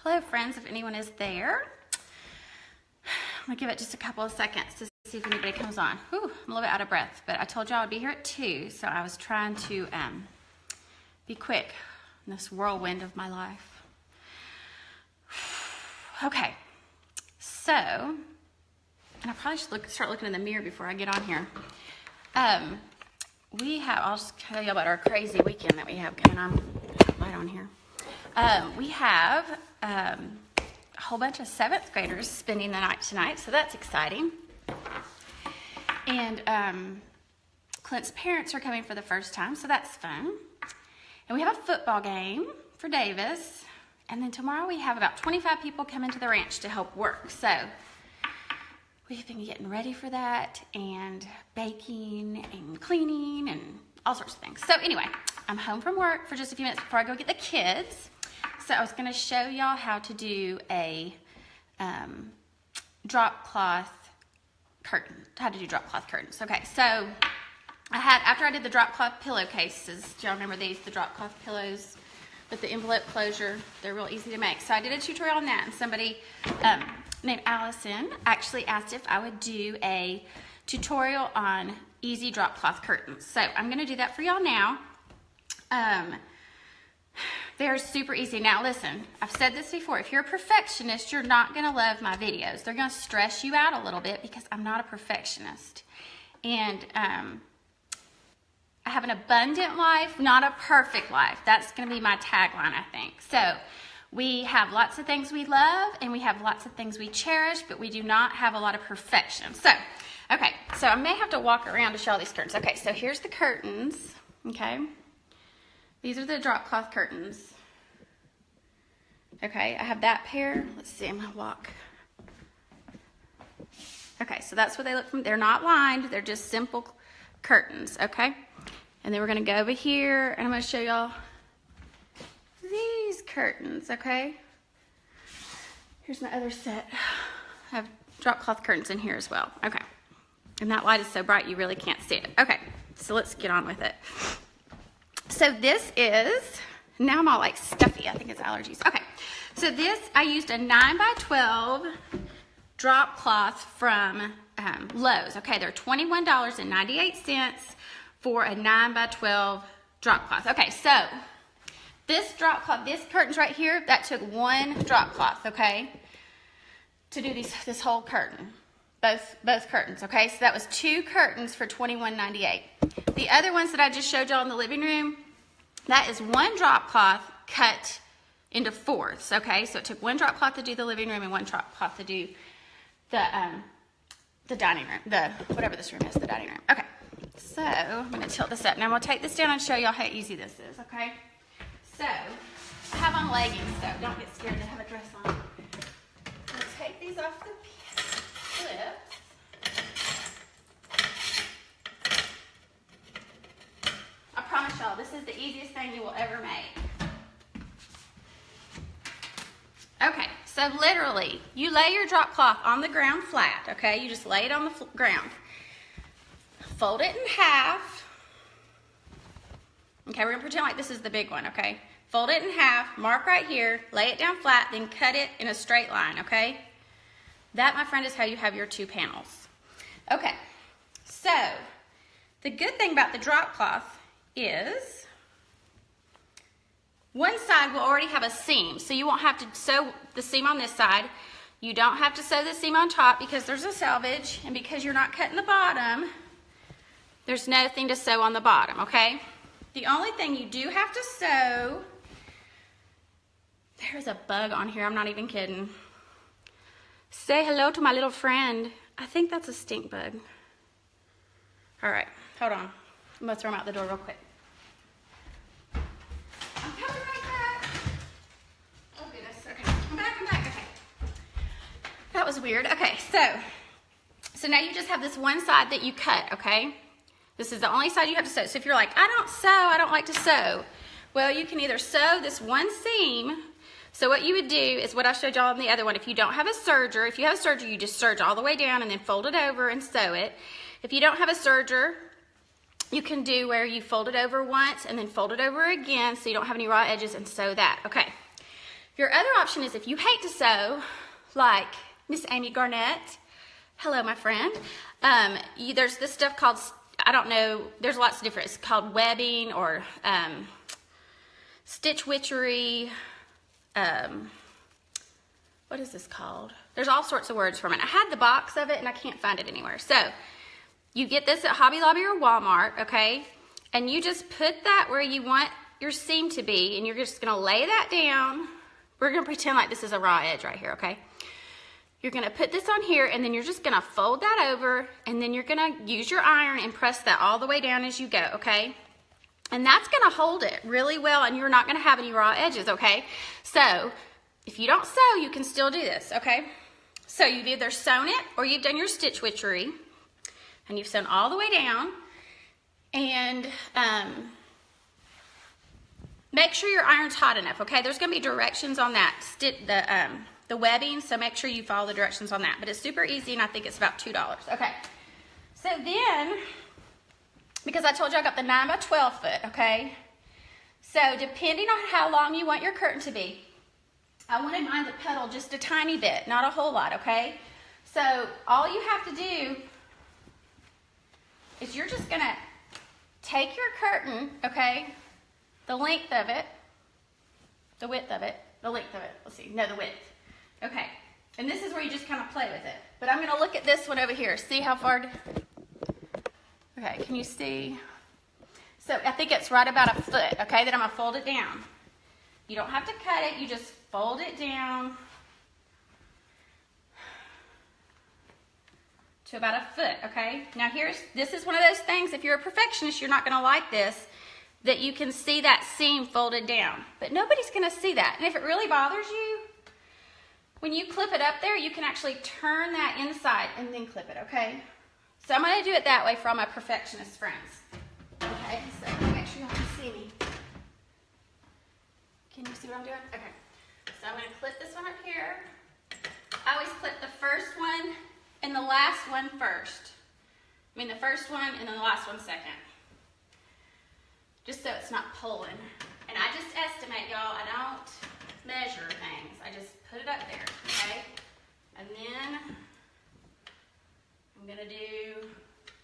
Hello friends, if anyone is there. I'm gonna give it just a couple of seconds to see if anybody comes on. Whew, I'm a little bit out of breath, but I told y'all I'd be here at 2, so I was trying to be quick in this whirlwind of my life. Okay, so, and I probably should start looking in the mirror before I get on here. I'll just tell you about our crazy weekend that we have going on right on here. We have a whole bunch of 7th graders spending the night tonight, so that's exciting. And Clint's parents are coming for the first time, so that's fun. And we have a football game for Davis. And then tomorrow we have about 25 people coming to the ranch to help work. So we've been getting ready for that and baking and cleaning and all sorts of things. So anyway, I'm home from work for just a few minutes before I go get the kids. So I was going to show y'all how to do a drop cloth curtain. How to do drop cloth curtains. Okay, so after I did the drop cloth pillowcases, do y'all remember these, the drop cloth pillows with the envelope closure? They're real easy to make. So I did a tutorial on that, and somebody named Allison actually asked if I would do a tutorial on easy drop cloth curtains. So I'm going to do that for y'all now. They're super easy. Now listen, I've said this before. If you're a perfectionist, you're not going to love my videos. They're going to stress you out a little bit because I'm not a perfectionist. And I have an abundant life, not a perfect life. That's going to be my tagline, I think. So we have lots of things we love and we have lots of things we cherish, but we do not have a lot of perfection. So, okay, so I may have to walk around to show all these curtains. Okay, so here's the curtains, okay? These are the drop cloth curtains. Okay, I have that pair. Let's see, I'm gonna walk. Okay, so that's what they look from. They're not lined, they're just simple curtains, okay? And then we're gonna go over here and I'm gonna show y'all these curtains, okay? Here's my other set. I have drop cloth curtains in here as well, okay. And that light is so bright you really can't see it. Okay, so let's get on with it. So this is, now I'm all like stuffy, I think it's allergies. Okay, so this, I used a 9x12 drop cloth from Lowe's. Okay, they're $21.98 for a 9x12 drop cloth. Okay, so this drop cloth, this curtains right here, that took one drop cloth, okay, to do this whole curtain. Both curtains, okay? So that was 2 curtains for $21.98. The other ones that I just showed y'all in the living room, that is 1 drop cloth cut into 4ths, okay? So it took 1 drop cloth to do the living room and 1 drop cloth to do the dining room, whatever this room is, the dining room. Okay, so I'm gonna tilt this up. Now I'm gonna take this down and show y'all how easy this is, okay? So, I have on leggings, so don't get scared to have a dress on. I'll take these off the clips. I promise y'all, this is the easiest thing you will ever make. Okay, so literally, you lay your drop cloth on the ground flat, okay? You just lay it on the ground. Fold it in half. Okay, we're gonna pretend like this is the big one, okay? Fold it in half, mark right here, lay it down flat, then cut it in a straight line, okay? That, my friend, is how you have your 2 panels. Okay, so the good thing about the drop cloth is one side will already have a seam, so you won't have to sew the seam on this side. You don't have to sew the seam on top because there's a selvage, and because you're not cutting the bottom, there's nothing to sew on the bottom, okay? The only thing you do have to sew, there's a bug on here, I'm not even kidding. Say hello to my little friend. I think that's a stink bug. All right, hold on. I'm gonna throw him out the door real quick. I'm coming right back. Oh goodness, okay. I'm back, okay. That was weird. Okay, so now you just have this one side that you cut, okay? This is the only side you have to sew. So if you're like, I don't sew, I don't like to sew. Well, you can either sew this one seam. So what you would do is what I showed y'all on the other one. If you don't have a serger, if you have a serger, you just serge all the way down and then fold it over and sew it. If you don't have a serger, you can do where you fold it over once and then fold it over again so you don't have any raw edges and sew that. Okay. If Your other option is if you hate to sew, like Miss Amy Garnett, hello my friend, there's this stuff called, I don't know, there's lots of different, it's called webbing or stitch witchery, what is this called? There's all sorts of words for it. I had the box of it and I can't find it anywhere. So you get this at Hobby Lobby or Walmart, okay? And you just put that where you want your seam to be, and you're just gonna lay that down. We're gonna pretend like this is a raw edge right here, okay? You're gonna put this on here, and then you're just gonna fold that over, and then you're gonna use your iron and press that all the way down as you go, okay? And that's gonna hold it really well, and you're not gonna have any raw edges, okay? So if you don't sew, you can still do this, okay? So you've either sewn it or you've done your stitch witchery, and you've sewn all the way down, and make sure your iron's hot enough, okay? There's gonna be directions on that, the webbing, so make sure you follow the directions on that. But it's super easy, and I think it's about $2. Okay, so then, because I told you I got the 9 by 12 foot, okay? So depending on how long you want your curtain to be, I wanted mine to petal just a tiny bit, not a whole lot, okay? So all you have to do is you're just gonna take your curtain, okay, the length of it, the width of it, the length of it, let's see, no, the width, okay. And this is where you just kind of play with it. But I'm gonna look at this one over here, see how far, okay, can you see? So I think it's right about a foot, okay, then I'm gonna fold it down. You don't have to cut it, you just fold it down to about a foot, okay? Now this is one of those things, if you're a perfectionist, you're not gonna like this, that you can see that seam folded down. But nobody's gonna see that. And if it really bothers you, when you clip it up there, you can actually turn that inside and then clip it, okay? So I'm gonna do it that way for all my perfectionist friends. Okay, so make sure y'all can see me. Can you see what I'm doing? Okay. So I'm gonna clip this one up here. I always clip the first one and the last one first. I mean the first one and then the last one second. Just so it's not pulling. And I just estimate, y'all, I don't measure things. I just put it up there, okay? And then I'm gonna do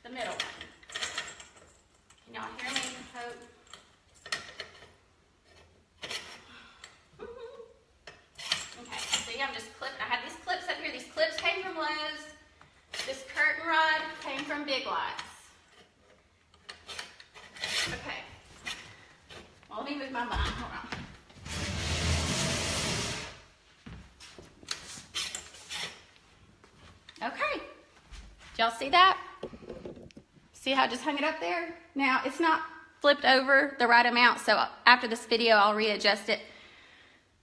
the middle one. Can y'all hear me? Hope. Okay, see, I'm just clipping. I have these clips up here. These clips came from Lowe's. This curtain rod came from Big Lots. Okay. Well, let me move my bun. Hold on. Okay. Did y'all see that? See how I just hung it up there? Now, it's not flipped over the right amount, so after this video, I'll readjust it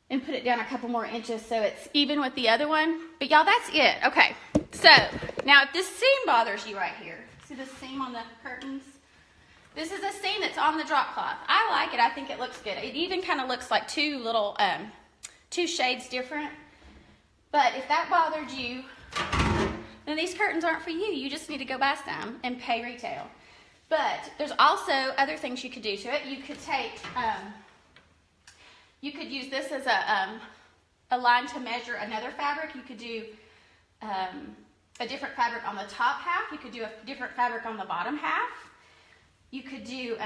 and put it down a couple more inches so it's even with the other one. But y'all, that's it. Okay. So, now if this seam bothers you right here, see the seam on the curtains? This is a seam that's on the drop cloth. I like it. I think it looks good. It even kind of looks like two shades different. But if that bothered you, then these curtains aren't for you. You just need to go buy some and pay retail. But there's also other things you could do to it. You could take, you could use this as a line to measure another fabric. You could do a different fabric on the top half. You could do a different fabric on the bottom half. You could do,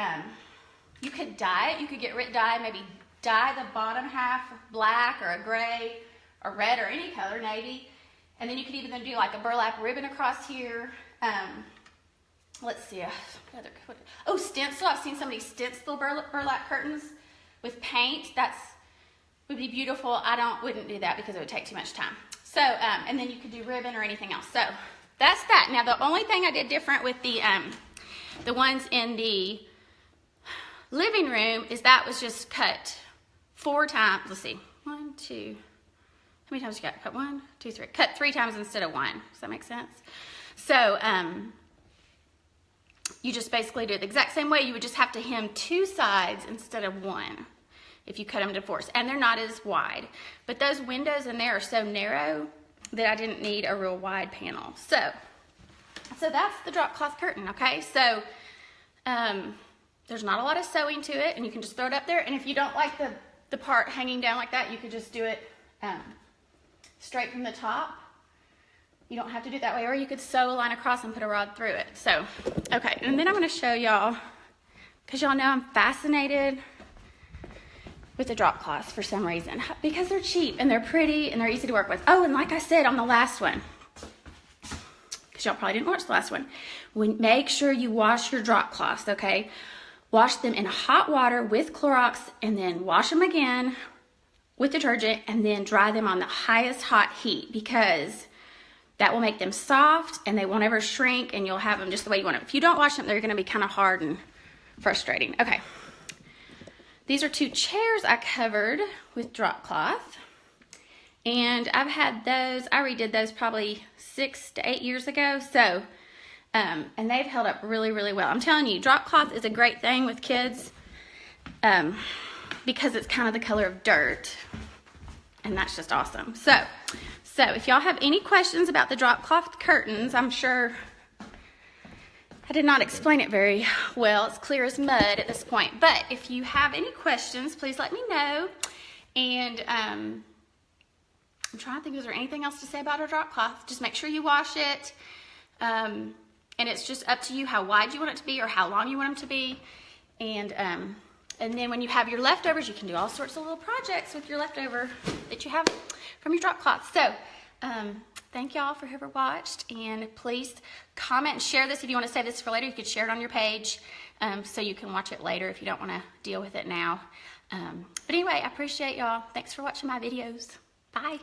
you could dye it. You could get rid dye, maybe dye the bottom half black or a gray or red or any color, navy. And then you could even do like a burlap ribbon across here. Let's see. Oh, stencil. I've seen somebody stencil burlap curtains with paint. Would be beautiful. I wouldn't do that because it would take too much time. So, and then you could do ribbon or anything else. So that's that. Now the only thing I did different with the ones in the living room is that was just cut 4 times. Let's see. 1, 2. How many times you got? Cut 1, 2, 3. Cut 3 times instead of 1. Does that make sense? So you just basically do it the exact same way. You would just have to hem 2 sides instead of 1 if you cut them to 4s. And they're not as wide. But those windows in there are so narrow that I didn't need a real wide panel. So that's the drop cloth curtain, okay? So there's not a lot of sewing to it, and you can just throw it up there. And if you don't like the part hanging down like that, you could just do it straight from the top. You don't have to do it that way, or you could sew a line across and put a rod through it. So, okay, and then I'm gonna show y'all, because y'all know I'm fascinated with the drop cloths for some reason, because they're cheap and they're pretty and they're easy to work with. Oh, and like I said on the last one, because y'all probably didn't watch the last one, make sure you wash your drop cloths, okay? Wash them in hot water with Clorox, and then wash them again with detergent, and then dry them on the highest hot heat, because that will make them soft and they won't ever shrink, and you'll have them just the way you want them. If you don't wash them, they're gonna be kind of hard and frustrating. Okay, these are 2 chairs I covered with drop cloth, and I've had those, I redid those probably 6 to 8 years ago, so, and they've held up really, really well. I'm telling you, drop cloth is a great thing with kids, because it's kind of the color of dirt, and that's just awesome. So if y'all have any questions about the drop cloth curtains, I'm sure I did not explain it very well. It's clear as mud at this point. But if you have any questions, please let me know. And I'm trying to think, is there anything else to say about a drop cloth? Just make sure you wash it. And it's just up to you how wide you want it to be or how long you want them to be. And then when you have your leftovers, you can do all sorts of little projects with your leftover that you have from your drop cloth. So, thank y'all for whoever watched, and please comment and share this. If you want to save this for later, you could share it on your page, so you can watch it later if you don't want to deal with it now. But anyway, I appreciate y'all. Thanks for watching my videos. Bye.